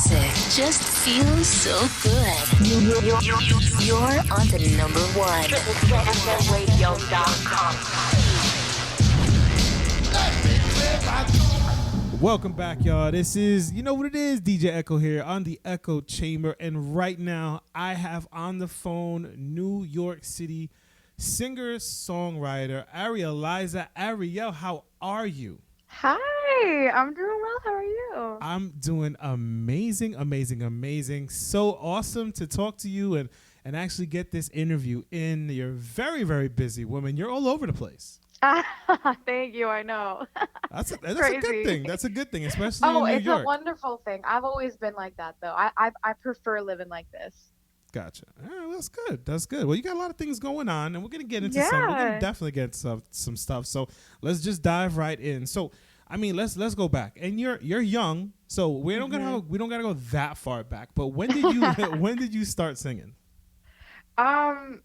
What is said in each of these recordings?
music just feels so good. You're on to number one. Welcome back, y'all. This is, you know what it is, DJ Echo here on the Echo Chamber. And right now, I have on the phone New York City singer-songwriter Arieliza. Ariel, how are you? Hi, I'm doing well. How are you? I'm doing amazing, amazing, amazing. So awesome to talk to you and actually get this interview in. You're very, very busy woman. You're all over the place. Thank you. I know. That's a good Crazy. thing. That's a good thing, especially in Oh, New it's a York. wonderful thing. I've always been like that, though. I prefer living like this. Gotcha. All right, that's good. That's good. Well, you got a lot of things going on, and we're gonna get into some. We're Yeah. gonna definitely get some stuff. So let's just dive right in. So, I mean, let's go back. And you're young, so we don't gotta go that far back. But when did you when did you start singing? Everyone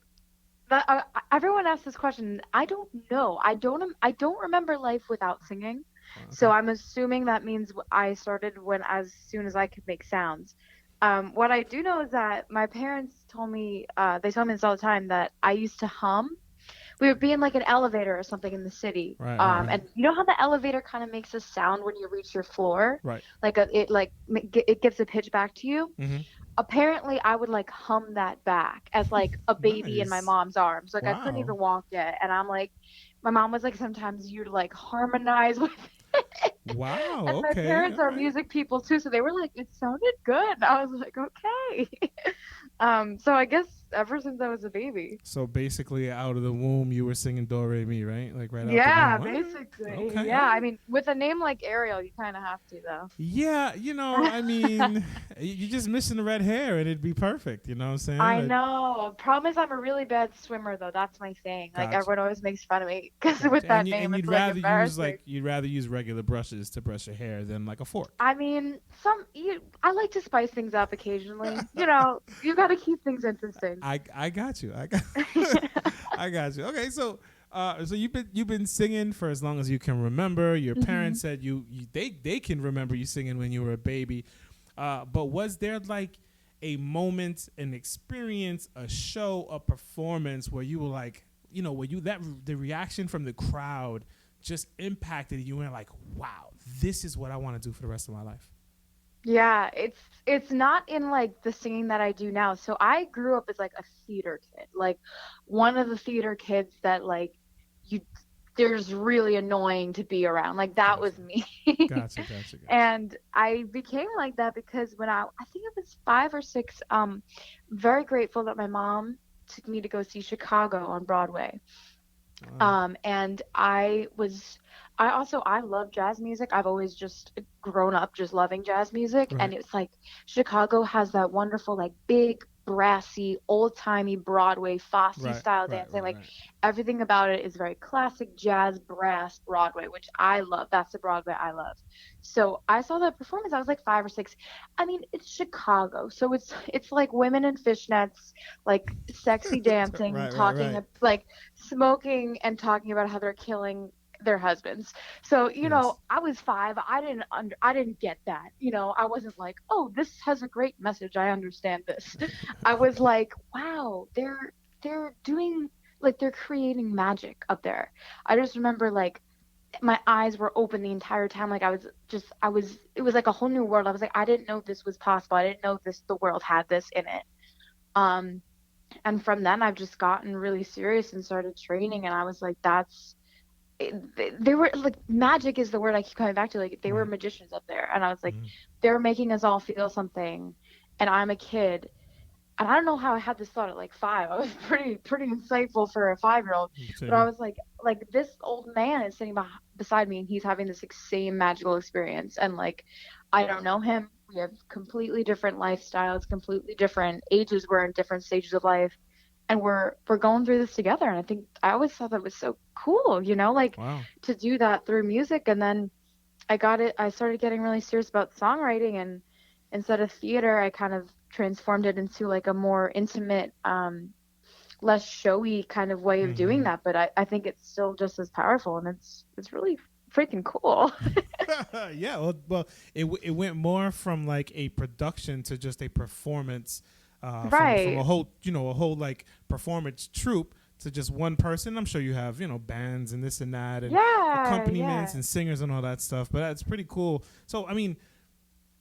asks this question. I don't know. I don't remember life without singing. Okay. So I'm assuming that means I started when as soon as I could make sounds. What I do know is that my parents told me, they tell me this all the time, that I used to hum. We would be in like an elevator or something in the city. Right. And you know how the elevator kind of makes a sound when you reach your floor? Right. Like it gives a pitch back to you. Mm-hmm. Apparently I would like hum that back as like a baby in my Nice. mom's arms. Like I Wow. couldn't even walk yet. And I'm like, my mom was like, sometimes you'd like harmonize with it. Wow. And my Okay. parents all are right. music people too, so they were like, it sounded good. I was like, okay. So I guess ever since I was a baby. So basically, out of the womb, you were singing Do Re Mi, right? Like right Yeah, out the womb. basically. Okay. Yeah, I mean, with a name like Ariel, you kind of have to, though. Yeah, I mean, you're just missing the red hair, and it'd be perfect. You know what I'm saying? I know. Problem is, I'm a really bad swimmer, though. That's my thing. Like, Gotcha. everyone always makes fun of me because Gotcha. with that And name, it's you'd like rather embarrassing. you'd rather use regular brushes to brush your hair than like a fork. I mean, I like to spice things up occasionally. You know, you got to keep things interesting. I got you. I got you. Okay, so so you've been singing for as long as you can remember. Your parents said they can remember you singing when you were a baby. But was there like a moment, an experience, a show, a performance where you were like, the reaction from the crowd just impacted you and like, wow, this is what I want to do for the rest of my life? Yeah, it's not in like the singing that I do now. So I grew up as like a theater kid, like one of the theater kids that like you there's really annoying to be around. Like that was me. Gotcha. And I became like that because when I think it was 5 or 6, very grateful that my mom took me to go see Chicago on Broadway. Wow. And I love jazz music. I've always just grown up just loving jazz music. Right. And it's like Chicago has that wonderful, like big, brassy, old-timey Broadway Fosse style dancing. Like everything about it is very classic jazz brass Broadway, which I love. That's the Broadway I love. So I saw that performance. I was like 5 or 6. I mean, it's Chicago, so it's like women in fishnets, like sexy dancing, talking like smoking and talking about how they're killing their husbands. So, Yes. I was 5. I didn't get that. I wasn't like, "Oh, this has a great message. I understand this." I was like, "Wow, they're doing like they're creating magic up there." I just remember like my eyes were open the entire time. Like it was like a whole new world. I was like, I didn't know this was possible. I didn't know the world had this in it. Um and from then I've just gotten really serious and started training, and I was like, they were like, magic is the word I keep coming back to. Like they were magicians up there, and I was like, they're making us all feel something, and I'm a kid, and I don't know how I had this thought at like 5. I was pretty insightful for a 5-year-old, but I was like this old man is sitting beside me, and he's having this same magical experience, and like I don't know him. We have completely different lifestyles, completely different ages. We're in different stages of life, and we're going through this together. And I always thought that was so cool, like Wow. to do that through music. And then I started getting really serious about songwriting, and instead of theater, I kind of transformed it into like a more intimate, less showy kind of way of doing that. But I think it's still just as powerful, and it's really freaking cool. Yeah, well, it went more from like a production to just a performance, from Right. a whole a whole like performance troupe to just one person. I'm sure you have bands and this and that and Yeah, accompaniments yeah. and singers and all that stuff, but that's pretty cool. So I mean,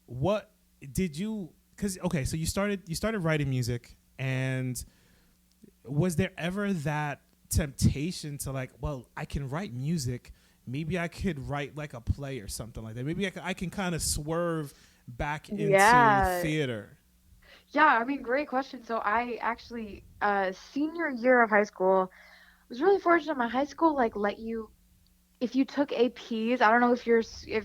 what did you? Because okay, so you started writing music, and was there ever that temptation to like, well, I can write music, maybe I could write like a play or something like that, maybe I can kind of swerve back into Yeah. theater. Yeah, I mean, great question. So I actually, senior year of high school, was really fortunate. My high school like let you, if you took APs. I don't know if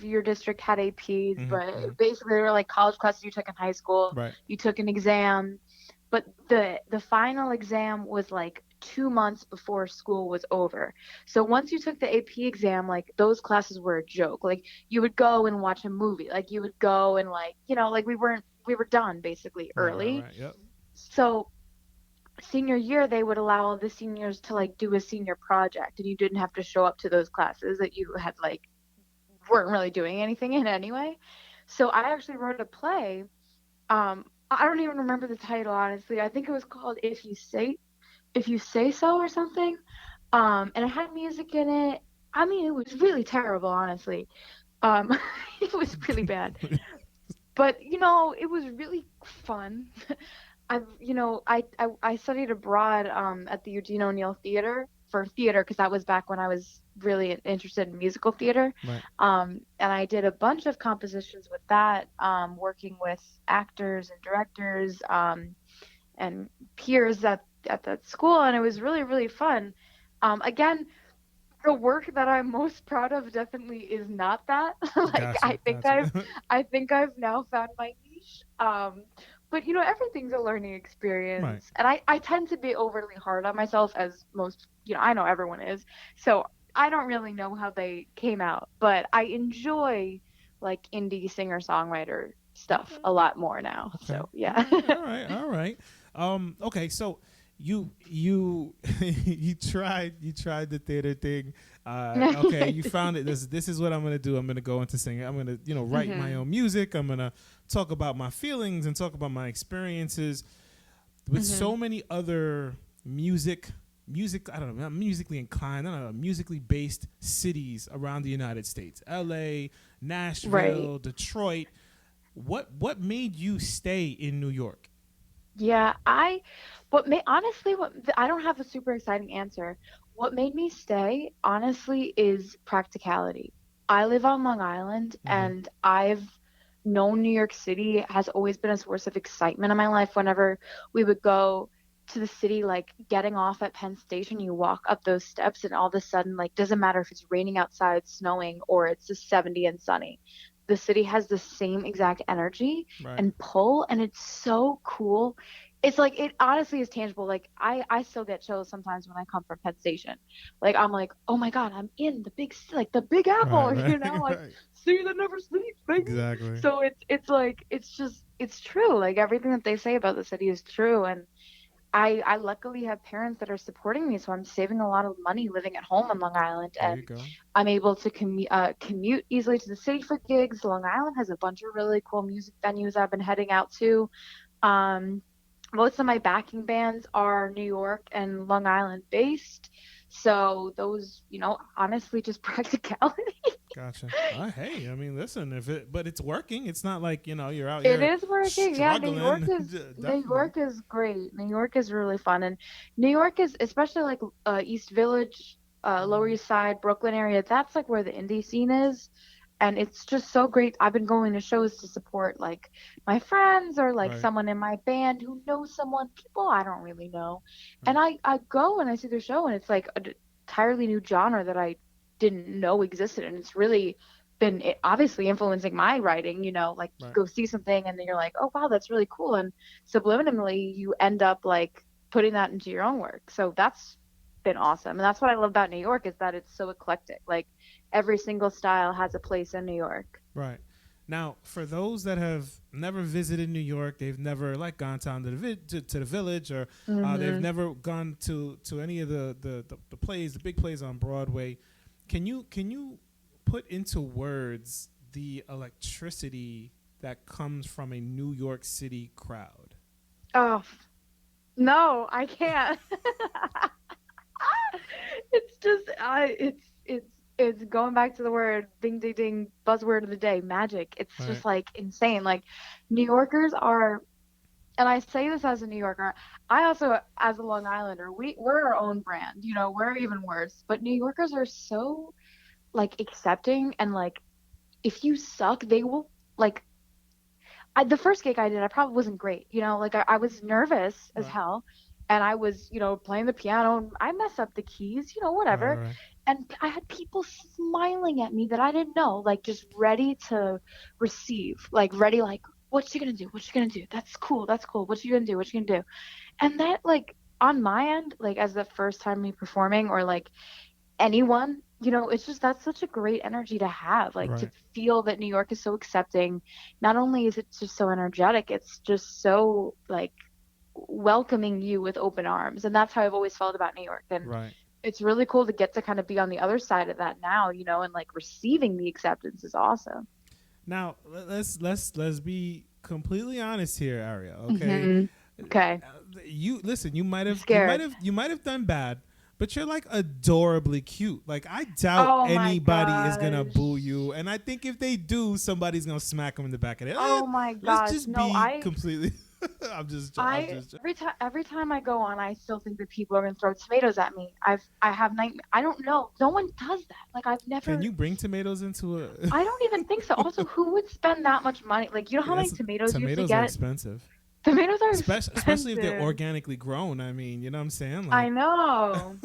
your district had APs, Hmm, hmm. but basically they were like college classes you took in high school. Right. You took an exam, but the final exam was like 2 months before school was over. So once you took the AP exam, like those classes were a joke. Like you would go and watch a movie. Like you would go and like, like we were done basically Right, right, early. right. Yep. So senior year they would allow all the seniors to like do a senior project, and you didn't have to show up to those classes that you had like weren't really doing anything in anyway. So I actually wrote a play. I don't even remember the title, honestly. I think it was called If You Say So or something. And it had music in it. I mean, it was really terrible, honestly. Um it was really bad. But it was really fun. I studied abroad at the Eugene O'Neill Theater for theater because that was back when I was really interested in musical theater. Right. And I did a bunch of compositions with that, working with actors and directors, and peers at that school, and it was really, really fun. Again, the work that I'm most proud of definitely is not that. Like Gotcha, gotcha. I think I've now found my niche. But everything's a learning Right. experience. And I tend to be overly hard on myself, as most, I know everyone is. So I don't really know how they came out, but I enjoy like indie singer-songwriter stuff Okay. a lot more now. Okay. So All yeah. right. All right. All right. Okay. So you you tried the theater thing. Okay. You found it. This is what I'm gonna do. I'm gonna go into singing. I'm gonna write my Mhm. own music. I'm gonna talk about my feelings and talk about my experiences with so Mhm. many other music. I don't know. I'm musically inclined. I don't know. Musically based cities around the United States. L.A., Right. Nashville, Detroit. What made you stay in New York? Yeah, I don't have a super exciting answer. What made me stay, honestly, is practicality. I live on Long Island, Mm-hmm. and I've known New York City has always been a source of excitement in my life. Whenever we would go to the city, like getting off at Penn Station, you walk up those steps, and all of a sudden, like, doesn't matter if it's raining outside, snowing, or it's just 70 and sunny. The city has the same exact energy Right. and pull, and it's so cool. It's like it honestly is tangible. Like I still get chills sometimes when I come from Penn Station. Like I'm like, oh my God, I'm in the like the Big Right. Apple, Right. like Right. city that never sleeps, baby. Exactly. So it's like it's true. Like everything that they say about the city is true, and I luckily have parents that are supporting me, so I'm saving a lot of money living at home on Long Island, There and you go. I'm able to commute easily to the city for gigs. Long Island has a bunch of really cool music venues I've been heading out to. Um, Most of my backing bands are New York and Long Island based. So those, honestly just practicality. Gotcha. Hey, I mean, listen, but it's working. It's not like you're out It here is working. Yeah, struggling. New Definitely. York is great. New York is really fun, and New York is especially like East Village, Lower Hmm. East Side, Brooklyn area. That's like where the indie scene is, and it's just so great. I've been going to shows to support like my friends or like Right. someone in my band who knows someone, people I don't really know, and Right. I go and I see their show, and it's like an entirely new genre that I didn't know existed, and it's really been obviously influencing my writing, like you Right. go see something and then you're like, oh wow, that's really cool. And subliminally, you end up like putting that into your own work. So that's been awesome. And that's what I love about New York is that it's so eclectic. Like every single style has a place in New York. Right. Now, for those that have never visited New York, they've never like gone down to to the village, or they've Hmm. never gone to any of the plays, the big plays on Broadway. Can you put into words the electricity that comes from a New York City crowd? Oh, no, I can't. It's just it's going back to the word ding ding ding buzzword of the day, magic. It's Right. just like insane. Like New Yorkers are, and I say this as a New Yorker. I also, as a Long Islander, we're our own brand. You know, we're even worse. But New Yorkers are so like accepting, and like if you suck, they will like. The first gig I did, I probably wasn't great. You know, like I was nervous as Right. hell, and I was, you know, playing the piano, and I mess up the keys, you know, Right. whatever. Right. And I had people smiling at me that I didn't know, like just ready to receive, like ready, like, what's she gonna do? What's she gonna do? That's cool. That's cool. What's she gonna do? What's she gonna do? And that, like, on my end, like, as the first time me performing, or like anyone, you know, it's just that's such a great energy to have, like to Right. feel that New York is so accepting. Not only is it just so energetic, it's just so like welcoming you with open arms. And that's how I've always felt about New York. And Right. it's really cool to get to kind of be on the other side of that now, you know, and like receiving the acceptance is awesome. Now let's be completely honest here, Aria. Okay, Hmm. Okay. you listen. You might I'm have scared. you might have done bad, but you're like adorably cute. Like I doubt Oh my anybody is gonna boo gosh. you, and I think if they do, somebody's gonna smack them in the back of the head. Oh my Let's gosh. just No, be completely. I'm I just. every time I go on, I still think that people are gonna throw tomatoes at me. I have nightmare. I don't know. No one does that. Like I've Can never. you bring tomatoes into a? I don't even think so. Also, who would spend that much money? Like, you know how many Yes, tomatoes you have to tomatoes are get? expensive. Tomatoes are Especially if they're expensive. organically grown. I mean, you know what I'm saying? I Like, know.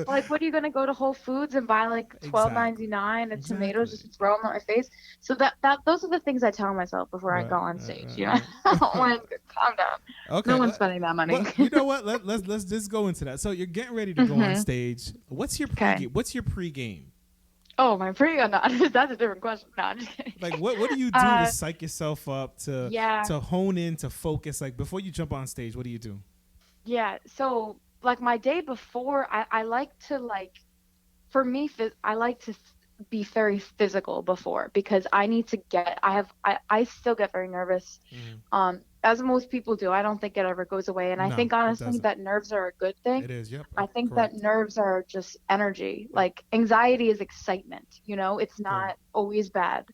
Like, what are you gonna go to Whole Foods and buy like exactly, 12.99 of tomatoes just exactly. to throw them on my face? So that those are the things I tell myself before I go Right, on right, stage. You know, right, like, calm down. No okay, one's spending that money. but you know what? Let's just go into that. So you're getting ready to go on Hmm. stage. What's your Okay. pregame? What's your pregame? Oh, my pre or not? That's a different question. No, I'm just kidding. Like what do you do to Uh, psych yourself up yeah, to hone in to focus? Like before you jump on stage, what do you do? yeah. So like my day before, I like to like for me, I like to be very physical before because I need to get. I still get very nervous. Hmm. As most people do. I don't think it ever goes away, and I No, think it honestly doesn't. that nerves are a good thing. It is. Yep. I think that Correct. nerves are just energy. Yep. Like anxiety is excitement. You know, it's True. not always bad.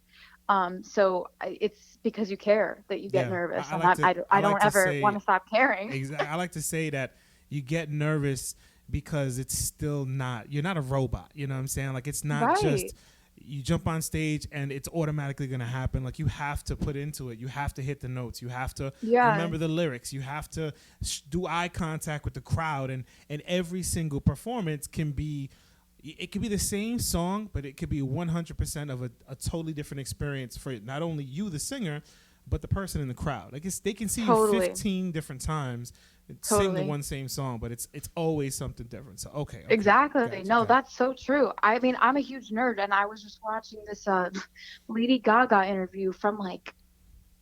So it's because you care that you get Yeah. nervous, I and like to. I I like don't to ever want say to stop caring. exactly. I like to say that you get nervous because it's still not. You're not a robot. You know what I'm saying? Like it's not Right. just you jump on stage and it's automatically going to happen. Like you have to put into it. You have to hit the notes. You have to Yeah. remember the lyrics. You have to do eye contact with the crowd. And every single performance can be. It could be the same song, but it could be 100% of a totally different experience for not only you, the singer, but the person in the crowd. Like they can see you Totally. 15 different times and sing the Totally. one same song, but it's always something different. So okay, Exactly. gotcha, No, gotcha. that's so true. I mean, I'm a huge nerd, and I was just watching this Lady Gaga interview from like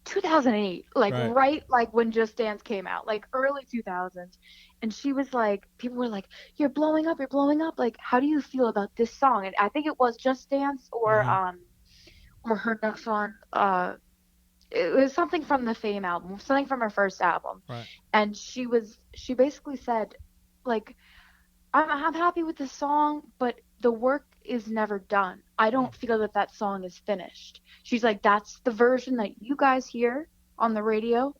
2008, like Right, right like when Just Dance came out, like early 2000s. And she was like, people were like, you're blowing up. Like, how do you feel about this song? And I think it was Just Dance mm-hmm. or her next one. It was something from the Fame album, something from her first album. Right, And she basically said, like, I'm happy with the song, but the work is never done. I mm, don't feel that that song is finished. She's like, that's the version that you guys hear on the radio.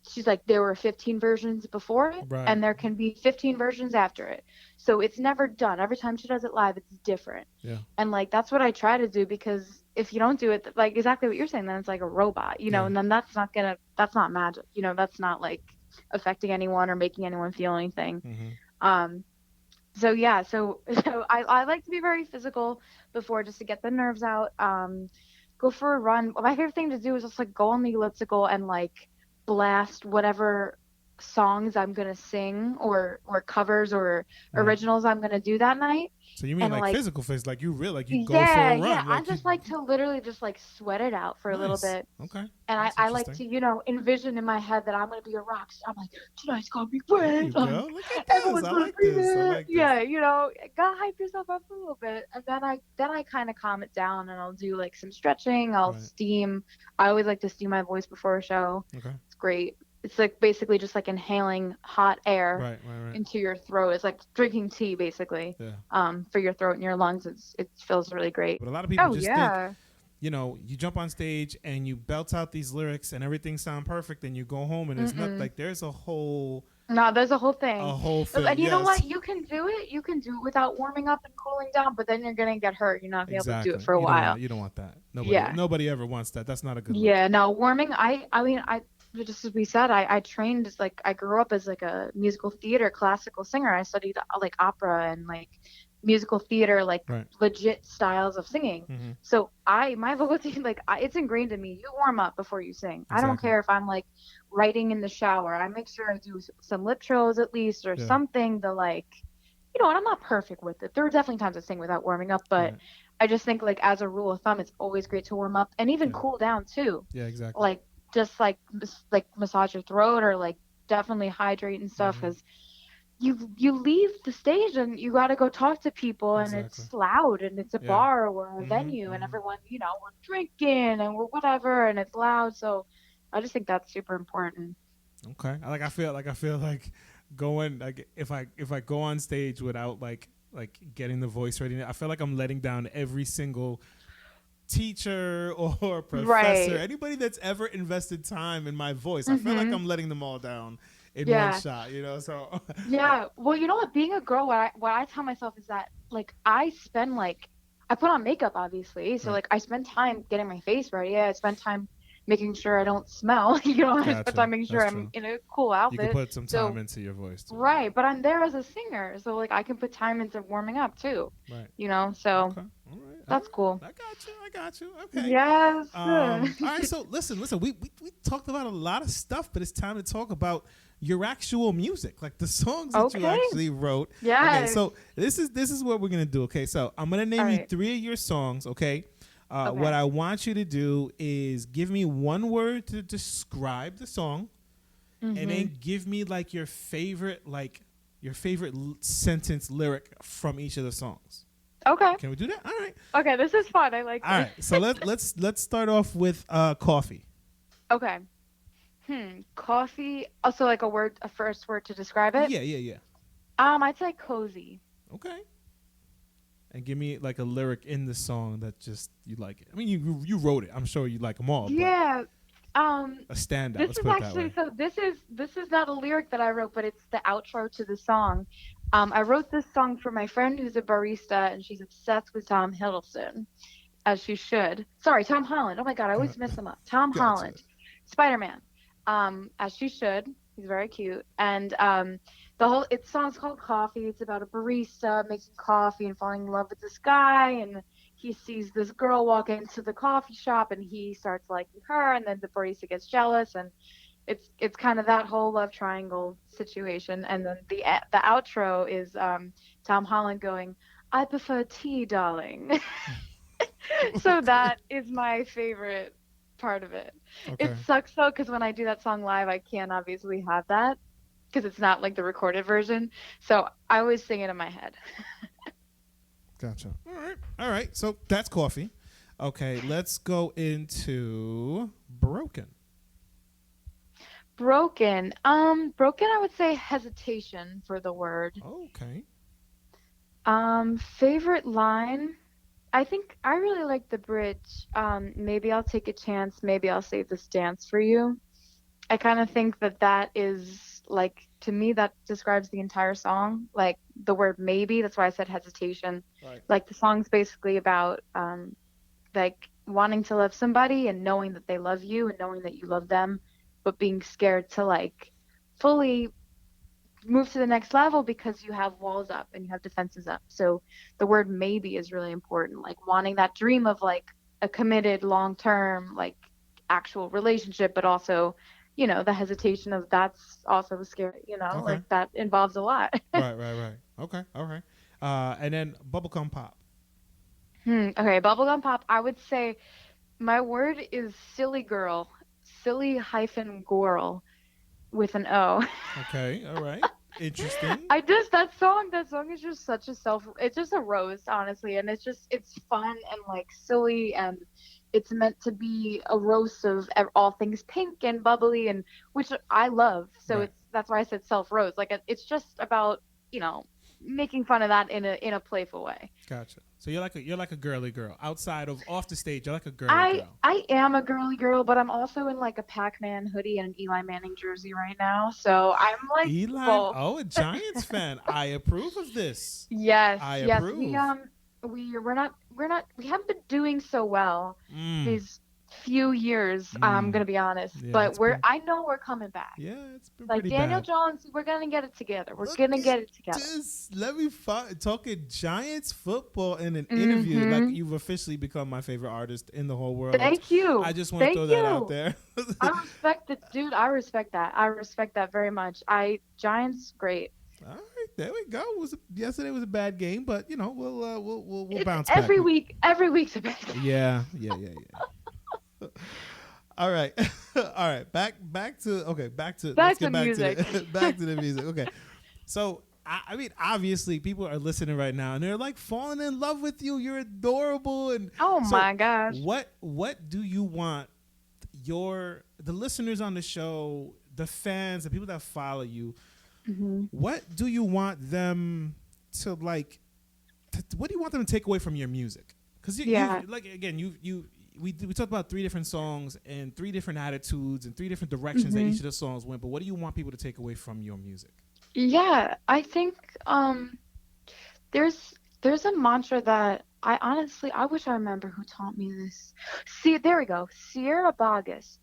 She's like, there were 15 versions before it, right, and there can be 15 versions after it. So it's never done. Every time she does it live, it's different. yeah, And like, that's what I try to do because if you don't do it, like exactly what you're saying, then it's like a robot, you know, yeah, and then that's not magic, you know, that's not like affecting anyone or making anyone feel anything. mm-hmm. Um, so yeah, so I like to be very physical before just to get the nerves out. Go for a run. My favorite thing to do is just like go on the elliptical and like blast whatever. songs I'm gonna sing or covers or Right. originals I'm gonna do that night. So you mean And like like physical fits, like you really like you go for yeah, a yeah, run, I like you. just like to literally just like sweat it out for a little Nice. bit. Okay. And That's I like interesting. to, envision in my head that I'm gonna be a rock star. I'm like, tonight's gonna be There great. you Like go. Look at this. everyone's I gonna like be this. I there. like this. Yeah, gotta hype yourself up a little bit. And then I kind of calm it down and I'll do like some stretching. I'll Right. steam. I always like to steam my voice before a show. Okay. It's great. It's like basically just like inhaling hot air Right. Right. Right. into your throat. It's like drinking tea basically. Yeah. For your throat and your lungs. It feels really great. But a lot of people Oh just think, yeah. you jump on stage and you belt out these lyrics and everything sound perfect, and you go home and it's not Mm-mm. like there's No, there's a whole a thing. whole thing. And you know Yes. what? You can do it. You can do it without warming up and cooling down, but then you're gonna get hurt. You're not gonna be able to do it Exactly. for a while. You don't want that. Yeah. Nobody ever wants that. That's not a good look. Yeah. No, warming. I mean, just as we said, I trained as like I grew up as like a musical theater classical singer. I studied like opera and like musical theater, like Right. legit styles of singing. Mm-hmm. So my vocal team, like it's ingrained in me. You warm up before you sing. I don't Exactly. care if I'm like writing in the shower. I make sure I do some lip trills at least or Yeah. something to like, and I'm not perfect with it. There are definitely times I sing without warming up, but Right. I just think like as a rule of thumb, it's always great to warm up and even Yeah. cool down too. Yeah. Exactly. Like just like like massage your throat or like definitely hydrate and stuff Mm-hmm. because you leave the stage and you got to go talk to people and Exactly. it's loud and it's a Yeah. bar or a Mm-hmm. venue and Mm-hmm. everyone we're drinking and we're whatever and it's loud, so I just think that's super important. Okay. I feel like going like if I go on stage without like getting the voice ready, I feel like I'm letting down every single teacher or professor, Right. anybody that's ever invested time in my voice. I feel like Mhm. I'm letting them all down in one Yeah. shot, So Yeah. Well, you know what? Being a girl, what I tell myself is that like I put on makeup obviously, so right. like I spend time getting my face ready. Yeah, I spend time making sure I don't smell. I spend Gotcha. time making sure That's I'm true. in a cool You could outfit. put some time So into your voice too. Yeah. right, but I'm there as a singer, so like I can put time into warming up too. Right. So Okay. All right. All that's right. cool. I got you. I got you. Okay. Yes. All right. So listen. We talked about a lot of stuff, but it's time to talk about your actual music, like the songs that you Okay. actually wrote. Okay. Yes. So this is what we're gonna do. Okay. So I'm gonna All name you right. 3 of your songs. Okay. What Okay. I want you to do is give me one word to describe the song, and Mhm. then give me like your favorite sentence lyric from each of the songs. Okay. Can we do that? All right. Okay, this is fun. I like All this. right. So let's start off with coffee. Okay. Coffee. Also, like a first word to describe it. Yeah, yeah, yeah. I'd say cozy. Okay. And give me like a lyric in the song that just you like it. I mean, you wrote it. I'm sure you like them all, but Yeah. a standout. This Let's is put it that actually way. so. This is not a lyric that I wrote, but it's the outro to the song. I wrote this song for my friend who's a barista, and she's obsessed with Tom Hiddleston, as she should. Sorry, Tom Holland. Oh my God, I always mess him up. Tom Gotcha. Holland, Spider-Man. As she should. He's very cute, and its song's called Coffee. It's about a barista making coffee and falling in love with this guy, and he sees this girl walk into the coffee shop, and he starts liking her, and then the barista gets jealous, and it's kind of that whole love triangle situation, and then the outro is Tom Holland going, "I prefer tea, darling." So that is my favorite part of it. It Okay. sucks though because when I do that song live, I can't obviously have that because it's not like the recorded version. So I always sing it in my head. Gotcha. All right. All right. So that's coffee. Okay. Let's go into broken. Broken. Broken. I would say hesitation for the word. Okay. Favorite line. I think I really like the bridge. Maybe I'll take a chance. Maybe I'll save this dance for you. I kind of think that is like to me that describes the entire song. Like the word maybe. That's why I said hesitation. Right. Like the song's basically about like wanting to love somebody and knowing that they love you and knowing that you love them, but being scared to like fully move to the next level because you have walls up and you have defenses up. So the word maybe is really important. Like wanting that dream of like a committed long term like actual relationship, but also the hesitation of that's also scary, Okay. like that involves a lot. Right, right, right. Okay, all right. And then bubblegum pop. Okay, bubblegum pop. I would say my word is silly girl, silly hyphen girl with an O. Okay, all right. Interesting. I just that song is just such a it's just a roast, honestly, and it's fun and like silly, and it's meant to be a roast of all things pink and bubbly, and which I love. So Right. that's why I said self roast. Like it's just about, you know, making fun of that in a playful way. Gotcha. So you're like a girly girl. Outside of off the stage, you're like a girly I girl. I am a girly girl, but I'm also in like a Pac-Man hoodie and an Eli Manning jersey right now. So I'm like Eli, both. oh, a Giants fan. I approve of this. Yes, I yes. We approve. we haven't been doing so well Mm, these few years, I'm mm. gonna be honest. Yeah, But it's been I know we're coming back. it's been Like pretty Daniel bad. Jones, we're gonna get it together. We're Look gonna at get it together. this. Let me talking Giants football in an interview. Like Mm-hmm. you've officially become my favorite artist in the whole world. Thank I you. just want to throw Thank that out you. there. I respect it, dude. I respect that. I respect that very much. Giants, great. All right, there we go. Yesterday was a bad game, but we'll It's bounce back. every week's a bad day. Yeah, yeah, yeah, yeah. All right, all right. Back to okay. Back to let's Back get to back to music. the back to the music. Okay, so I mean, obviously, people are listening right now, and they're like falling in love with you. You're adorable, and Oh so my gosh. what do you want the listeners on the show, the fans, the people that follow you? Hmm. What do you want them to like? What do you want them to take away from your music? Because Yeah. you like again, we talked about three different songs and three different attitudes and three different directions that Hmm. each of the songs went. But what do you want people to take away from your music? Yeah, I think there's a mantra that I wish I remember who taught me this. See, there we go. Sierra Boggess.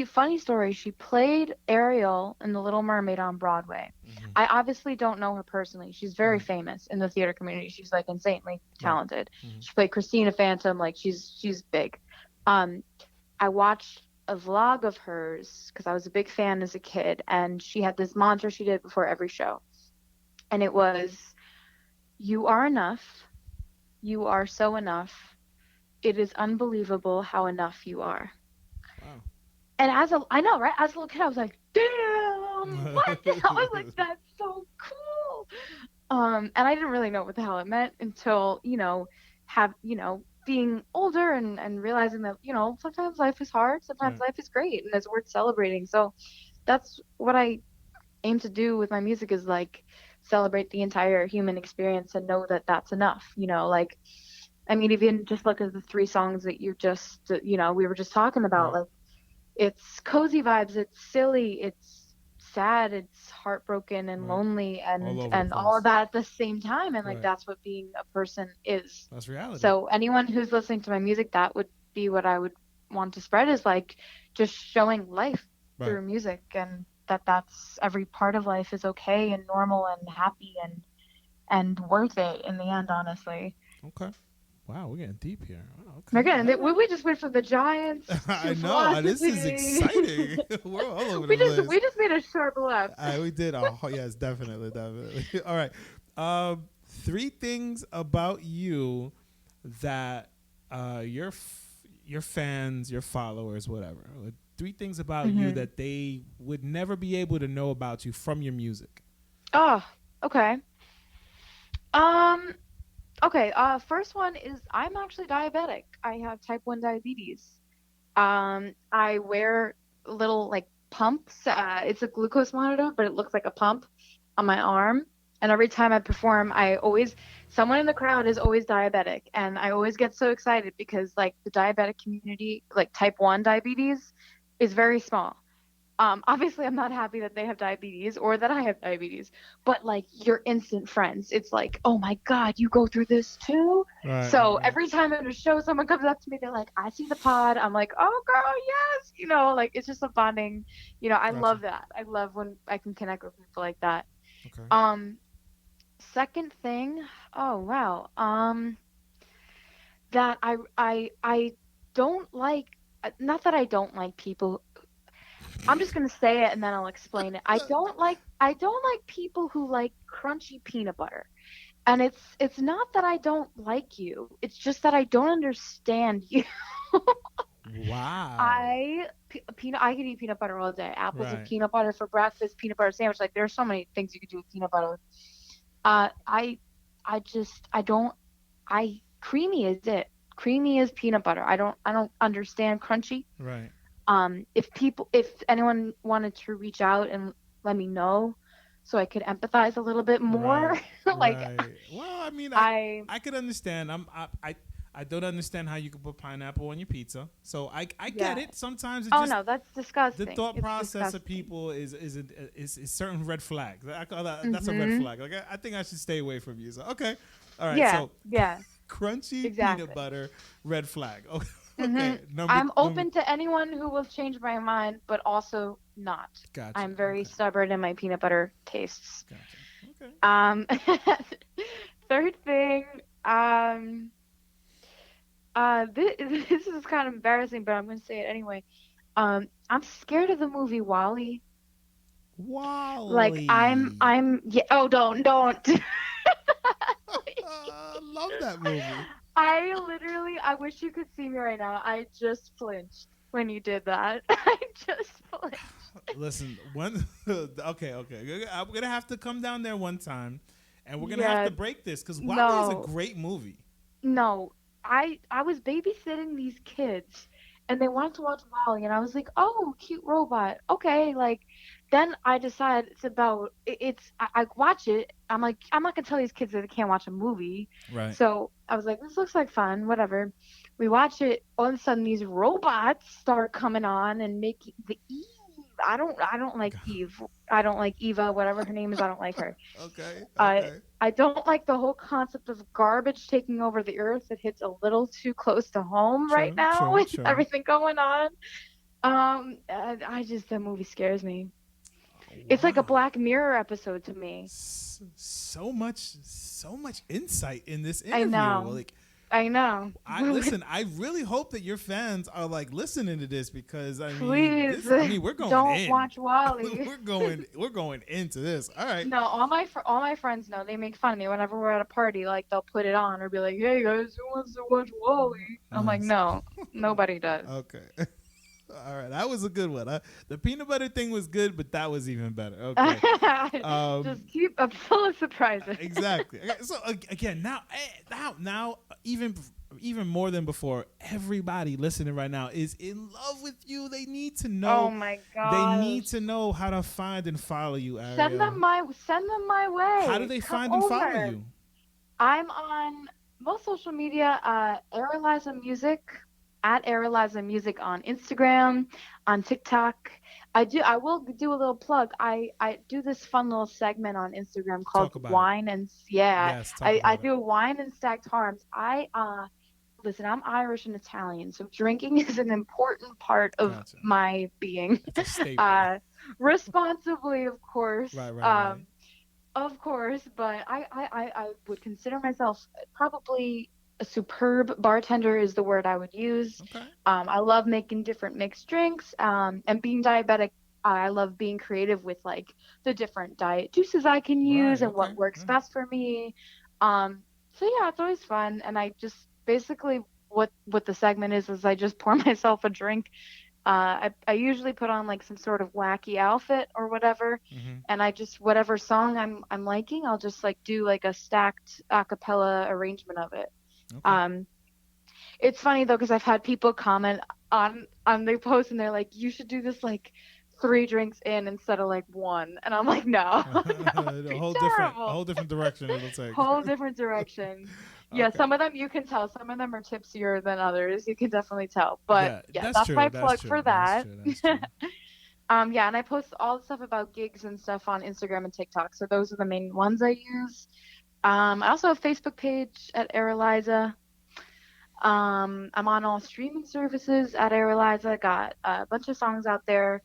Funny story, she played Ariel in The Little Mermaid on Broadway. Mm-hmm. I obviously don't know her personally. She's very Mm-hmm. famous in the theater community. She's like insanely Right. talented. Mm-hmm. She played Christina Phantom, like she's big. Um, I watched a vlog of hers because I was a big fan as a kid, and she had this mantra she did before every show, and it was, "You are enough. You are so enough. It is unbelievable how enough you are." Wow. And I know, right? As a little kid, I was like, "Damn, what?" I was like, "That's so cool." And I didn't really know what the hell it meant until, being older and realizing that, sometimes life is hard, sometimes Right. life is great, and it's worth celebrating. So that's what I aim to do with my music, is like celebrate the entire human experience and know that that's enough. Like, I mean, even just look at the three songs that we were just talking about. Right. Like, it's cozy vibes, it's silly, it's sad, it's heartbroken and Right. lonely, All and over the and all of place. that at the same time, and like Right. that's what being a person is. That's reality. So anyone who's listening to my music, that would be what I would want to spread, is like just showing life Right. through music, and that's every part of life is okay and normal and happy and worth it in the end, honestly. Okay. Wow, we're getting deep here. Oh, okay. Again, All we right. just went from the Giants I to know. This is philosophy. exciting. We're all over the We place. just made a sharp left. We did. Yes, definitely, definitely. All right. Three things about you that your fans, your followers, whatever. Three things about you Hmm. that they would never be able to know about you from your music. Oh, okay. Um, okay. First one is I'm actually diabetic. I have type 1 diabetes. I wear little like pumps. It's a glucose monitor, but it looks like a pump on my arm. And every time I perform, someone in the crowd is always diabetic. And I always get so excited because like the diabetic community, like type 1 diabetes is very small. Obviously, I'm not happy that they have diabetes or that I have diabetes, but like you're instant friends. It's like, oh my God, you go through this too? Right, So right, right. every time at a show, someone comes up to me, they're like, I see the pod. I'm like, oh girl, yes. Like it's just a bonding. I Gotcha. love that. I love when I can connect with people like that. Okay. Um, Second thing, oh wow. That I don't like, not that I don't like people. I'm just gonna say it and then I'll explain it. I don't like people who like crunchy peanut butter. And it's not that I don't like you. It's just that I don't understand you. Wow. I could eat peanut butter all day. Apples with Right. peanut butter for breakfast, peanut butter sandwich. Like there's so many things you could do with peanut butter. I I don't creamy is it. Creamy is peanut butter. I don't understand crunchy. Right. If anyone wanted to reach out and let me know so I could empathize a little bit more, Right. like Right. Well, I mean, I I could understand. I don't understand how you could put pineapple on your pizza. So I get yeah. it. Sometimes it Oh just no, that's the disgusting. thought It's process of disgusting. people is certain red flags. I call that that's a red Mhm. flag. Like I think I should stay away from you. So okay, all right. Yeah, So yeah, crunchy peanut exactly. butter, red flag. Okay, Mhm. okay. Number I'm number. open to anyone who will change my mind, but also not. Gotcha. I'm very Okay. stubborn in my peanut butter tastes. Gotcha. Okay. Um, third thing, um, this is kind of embarrassing, but I'm gonna say it anyway. I'm scared of the movie Wall-E. Like Wally. yeah. Oh, don't. Love that movie. I wish you could see me right now. I just flinched when you did that. I just flinched. Listen, one. Okay. I'm gonna have to come down there one time, and we're gonna have Yeah, to break this because Wally is a no, great movie. no. I was babysitting these kids, and they wanted to watch Wall-E, and I was like, oh, cute robot. Okay, like, then I decide it's about I watch it. I'm like, I'm not gonna tell these kids that they can't watch a movie. Right. So I was like, this looks like fun, whatever. We watch it. All of a sudden, these robots start coming on and making the Eve. I don't like Eve. I don't like Eva, whatever her name is. I don't like her. Okay. I Okay. I don't like the whole concept of garbage taking over the earth. It hits a little too close to home right True. now True. with True. everything going on. And I just that movie scares me. It's like a Wow. Black Mirror episode to me. So much insight in this I interview. know. Like, I know. I listen. I really hope that your fans are like listening to this because I mean, Please this. I mean, we're going don't in. watch Wally. We're going into this. All right. No, all my friends know. They make fun of me whenever we're at a party. Like they'll put it on or be like, "Hey guys, who wants to watch Wally?" I'm like, Nice. "No, nobody does." Okay. All right. That was a good one. The peanut butter thing was good, but that was even better. Okay. Just Um. keep. I'm full of surprises. Exactly. Okay, so again, now, even more than before, everybody listening right now is in love with you. They need to Oh know. my They gosh. need to know how to find and follow you, Send them Ariel. my send them my How do way. they Come find and follow over. you? I'm on most social media, Arieliza Music, at Arieliza Music on Instagram, on TikTok. I will do a little plug. I do this fun little segment on Instagram called Talk about it. Wine and yeah, Yes, talk I about it. do wine and stacked harms. Listen, I'm Irish and Italian, so drinking is an important part of Gotcha. my being. It's a staple. Uh, responsibly, of course. Right, right, right. Of course, but I would consider myself probably a superb bartender is the word I would use. Okay. I love making different mixed drinks. And being diabetic, I love being creative with like the different diet juices I can use Right. and Okay. what works Yeah. best for me. So yeah, it's always fun. And I just basically what the segment is I just pour myself a drink. I usually put on like some sort of wacky outfit or whatever, Mhm. and I just whatever song I'm liking, I'll just like do like a stacked a cappella arrangement of it. Okay. Um, it's funny though because I've had people comment on the post and they're like, you should do this like three drinks in instead of like one, and I'm like, no, that would a be a terrible. whole different direction it'll take. Whole different direction. Yeah, Okay. some of them you can tell. Some of them are tipsier than others. You can definitely tell. But Yeah, yeah, that's that's true. my That's plug true. for That's that. true. That's true. Yeah, and I post all the stuff about gigs and stuff on Instagram and TikTok. So those are the main ones I use. I also have a Facebook page at Arieliza. I'm on all streaming services at Arieliza. Got a bunch of songs out there.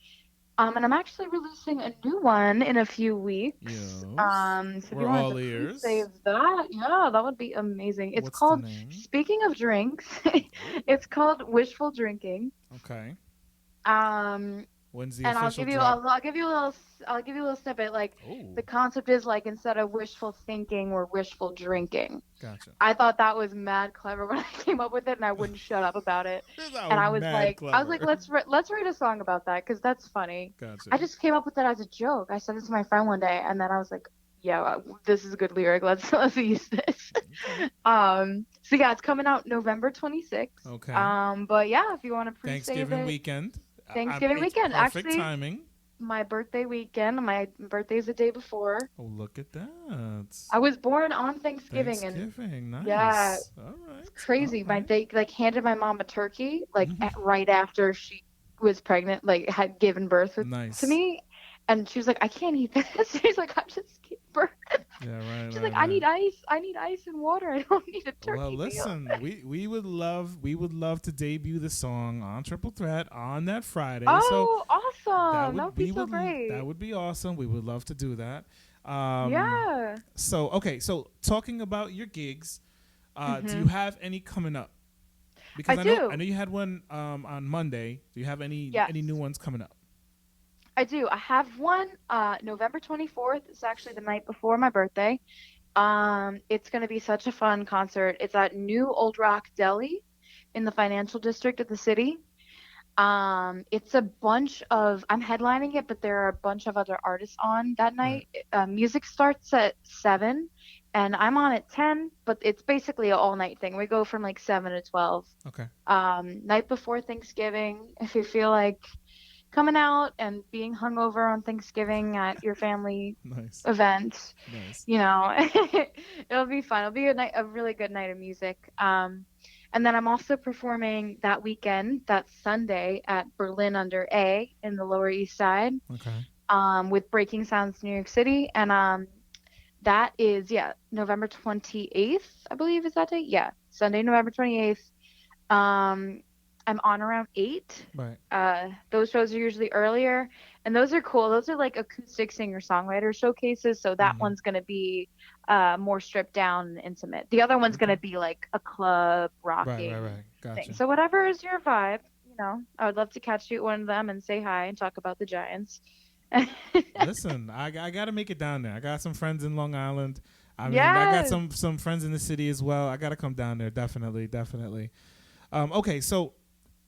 And I'm actually releasing a new one in a few weeks. Yes. So if you We're wanted to all pre-save ears. that, yeah, that would be amazing. It's What's the called, name? speaking of drinks, Oh, it's called Wishful Drinking. okay. Um, When's the And official drop? I'll give you a little snippet. Like Oh, the concept is like instead of wishful thinking, we're wishful drinking. gotcha. I thought that was mad clever when I came up with it, and I wouldn't shut up about it. That And was mad I was like, clever. let's write a song about that because that's funny. Gotcha. I just came up with that as a joke. I said this to my friend one day, and then I was like, yeah, this is a good lyric. Let's use this. Okay. So yeah, it's coming out November 26th. Okay. But yeah, if you want to pre-save Thanksgiving it, weekend. Thanksgiving It's weekend. perfect Actually, timing. my birthday weekend. My birthday's the day before. Oh, look at that. I was born on Thanksgiving, and Thanksgiving. yeah, Nice. All it's right. All crazy. right. They like handed my mom a turkey like Mhm. right after she was pregnant, like had given birth to Nice. me, and she was like, "I can't eat this." She's like, "I just gave birth." Yeah, right, She's like, right, "I right. need ice. I need ice and water. I don't need a Well, turkey meal." listen, we would love to debut the song on Triple Threat on that Friday. So Oh, that awesome! That would would be so that great. would be awesome. We would love to do that. Um, Yeah. so okay, so talking about your gigs, do you Mhm. have any coming up? I Because I do. know you had one on Monday. Do you have Yes. any new ones coming up? I do. I have one November 24th. It's actually the night before my birthday. It's going to be such a fun concert. It's at New Old Rock Deli in the financial district of the city. It's a bunch of, I'm headlining it, but there are a bunch of other artists on that Right. night. Music starts at 7 and I'm on at 10, but it's basically an all night thing. We go from like 7 to 12. Okay. Night before Thanksgiving, if you feel like coming out and being hungover on Thanksgiving at your family Nice. event, Nice. you know, it'll be fun. It'll be a really good night of music. And then I'm also performing that weekend, that Sunday at Berlin Under A in the Lower East Side, Okay. with Breaking Sounds New York City, and that is November 28th, I believe is that date. Yeah, Sunday, November 28th. Um, I'm on around 8. Right. Those shows are usually earlier, and those are cool. Those are like acoustic singer-songwriter showcases, so that Mm-hmm. one's gonna be more stripped down and intimate. The other one's Okay. gonna be like a club Right. Right. rocking Right. thing. Gotcha. So whatever is your vibe, I would love to catch you at one of them and say hi and talk about the Giants. Listen, I got to make it down there. I got some friends in Long Island. I mean, I got Yes. some friends in the city as well. I got to come down there. Definitely. Definitely. Okay. So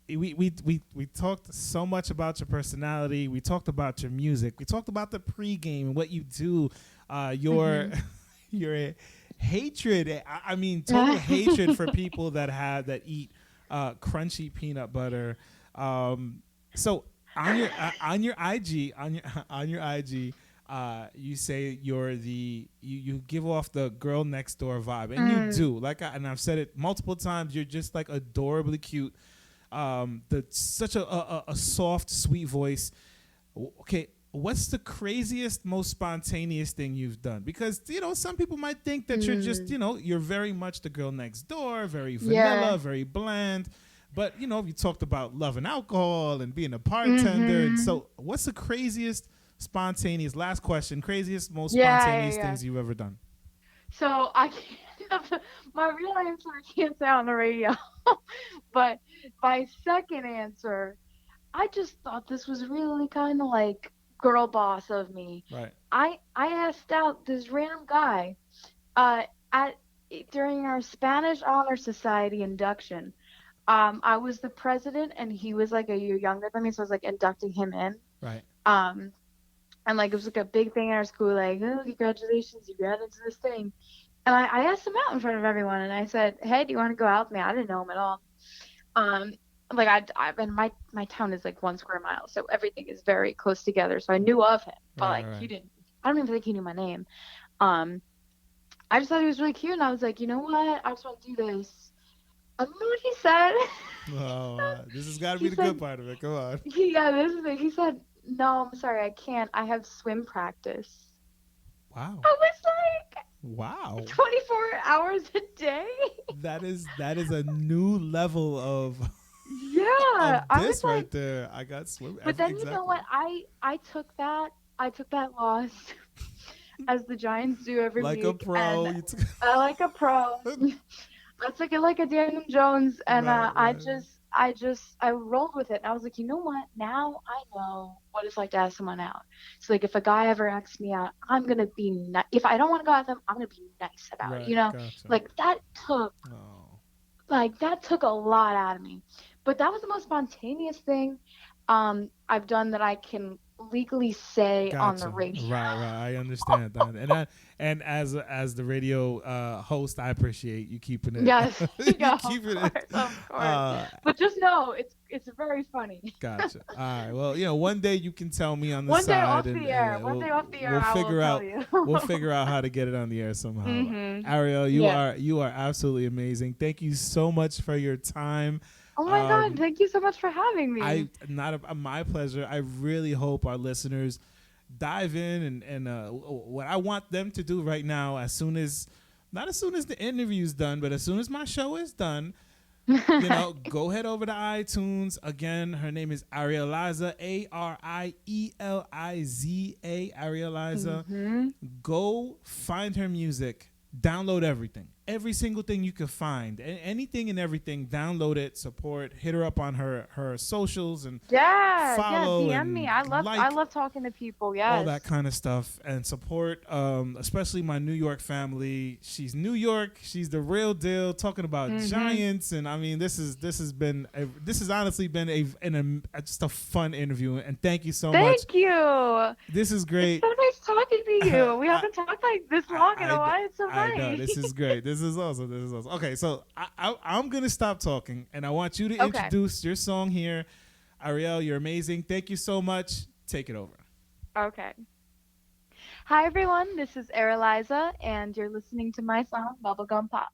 we talked so much about your personality. We talked about your music. We talked about the pregame and what you do. Your Mhm. your hatred. I mean, total hatred for people that eat crunchy peanut butter. So on your IG on your IG. You say you give off the girl next door vibe, and you Mm. do. And I've said it multiple times. You're just like adorably cute. The such a soft, sweet voice. Okay, what's the craziest, most spontaneous thing you've done? Because some people might think that you're just Mm. you're very much the girl next door, very Yeah. vanilla, very bland. But you talked about love and alcohol and being a bartender, and Mhm. so what's the craziest, spontaneous? Last question: craziest, most Yeah, yeah, spontaneous yeah. things you've ever done? So I can't. My real answer I can't say on the radio, but my second answer, I just thought this was really kind of like girl boss of me. Right. I asked out this random guy, uh, at during our Spanish Honor Society induction. I was the president, and he was like a year younger than me, so I was like inducting him in. Right. Um, and like it was like a big thing in our school, like, oh, congratulations, you got into this thing. And I asked him out in front of everyone, and I said, "Hey, do you want to go out with me?" I didn't know him at all. Um, like and my town is like 1 square mile, so everything is very close together. So I knew of him, but Right. like he Right. didn't. I don't even think he knew my name. Um, I just thought he was really cute, and I was like, you know what? I just want to do this. I don't know what he said. Oh, this has got to be he the said, good part of it. Come on. yeah, this is it. He said, "No, I'm sorry, I can't. I have swim practice." Wow. I was like, Wow. 24 hours a day? That is a new level of Yeah, of I was this like, right there. I got swim but then you know exactly. what? I took that loss as the Giants do every Like a week, and pro. You took I like a pro. I took it like a Daniel Jones, and right, right. I rolled with it. And I was like, you know what? Now I know what it's like to ask someone out. So like if a guy ever asks me out, I'm gonna be nice. If I don't want to go out with them, I'm gonna be nice about it. Right. Gotcha. Like took Oh. that took a lot out of me. But that was the most spontaneous thing I've done that I can legally say on the Gotcha. radio. Right, right. I understand that, and as the radio host, I appreciate you keeping it. Yes, You yeah, keeping of it. course, of course. Uh, But just know it's very funny. gotcha. All right. Well, one day you can tell me on the One day off side, and, the and air, one day off the air, we'll I will figure tell out you. we'll figure out how to get it on the air somehow. Mhm. Ariel, Yeah. you are absolutely amazing. Thank you so much for your time. Oh my God, Um, thank you so much for having I me. not my pleasure. I really hope our listeners dive in, and what I want them to do right now, as soon as not as soon as the interview's done, but as soon as my show is done, go head over to iTunes. Again, her name is Arieliza, Arieliza, Arieliza. Mhm. Go find her music, download everything, every single thing you can find, anything and everything. Download it, support, hit her up on her socials, and Yeah, yeah, follow DM me. and I like love talking to people. all Yes. that kind of stuff, and support especially my New York family. She's New York, she's the real deal, talking about Mhm. Giants. And I mean, this has honestly been just a fun interview, and thank you so much. Thank you. This is It's great. so nice talking to you. We I, haven't talked like this long in a while. It's so I know nice. this is great. This is awesome. This is awesome. Okay, so I'm gonna stop talking, and I want you to Okay. introduce your song here. Ariel, you're amazing. Thank you so much. Take it over. Okay. Hi everyone, this is Arieliza, and you're listening to my song Bubblegum Pop.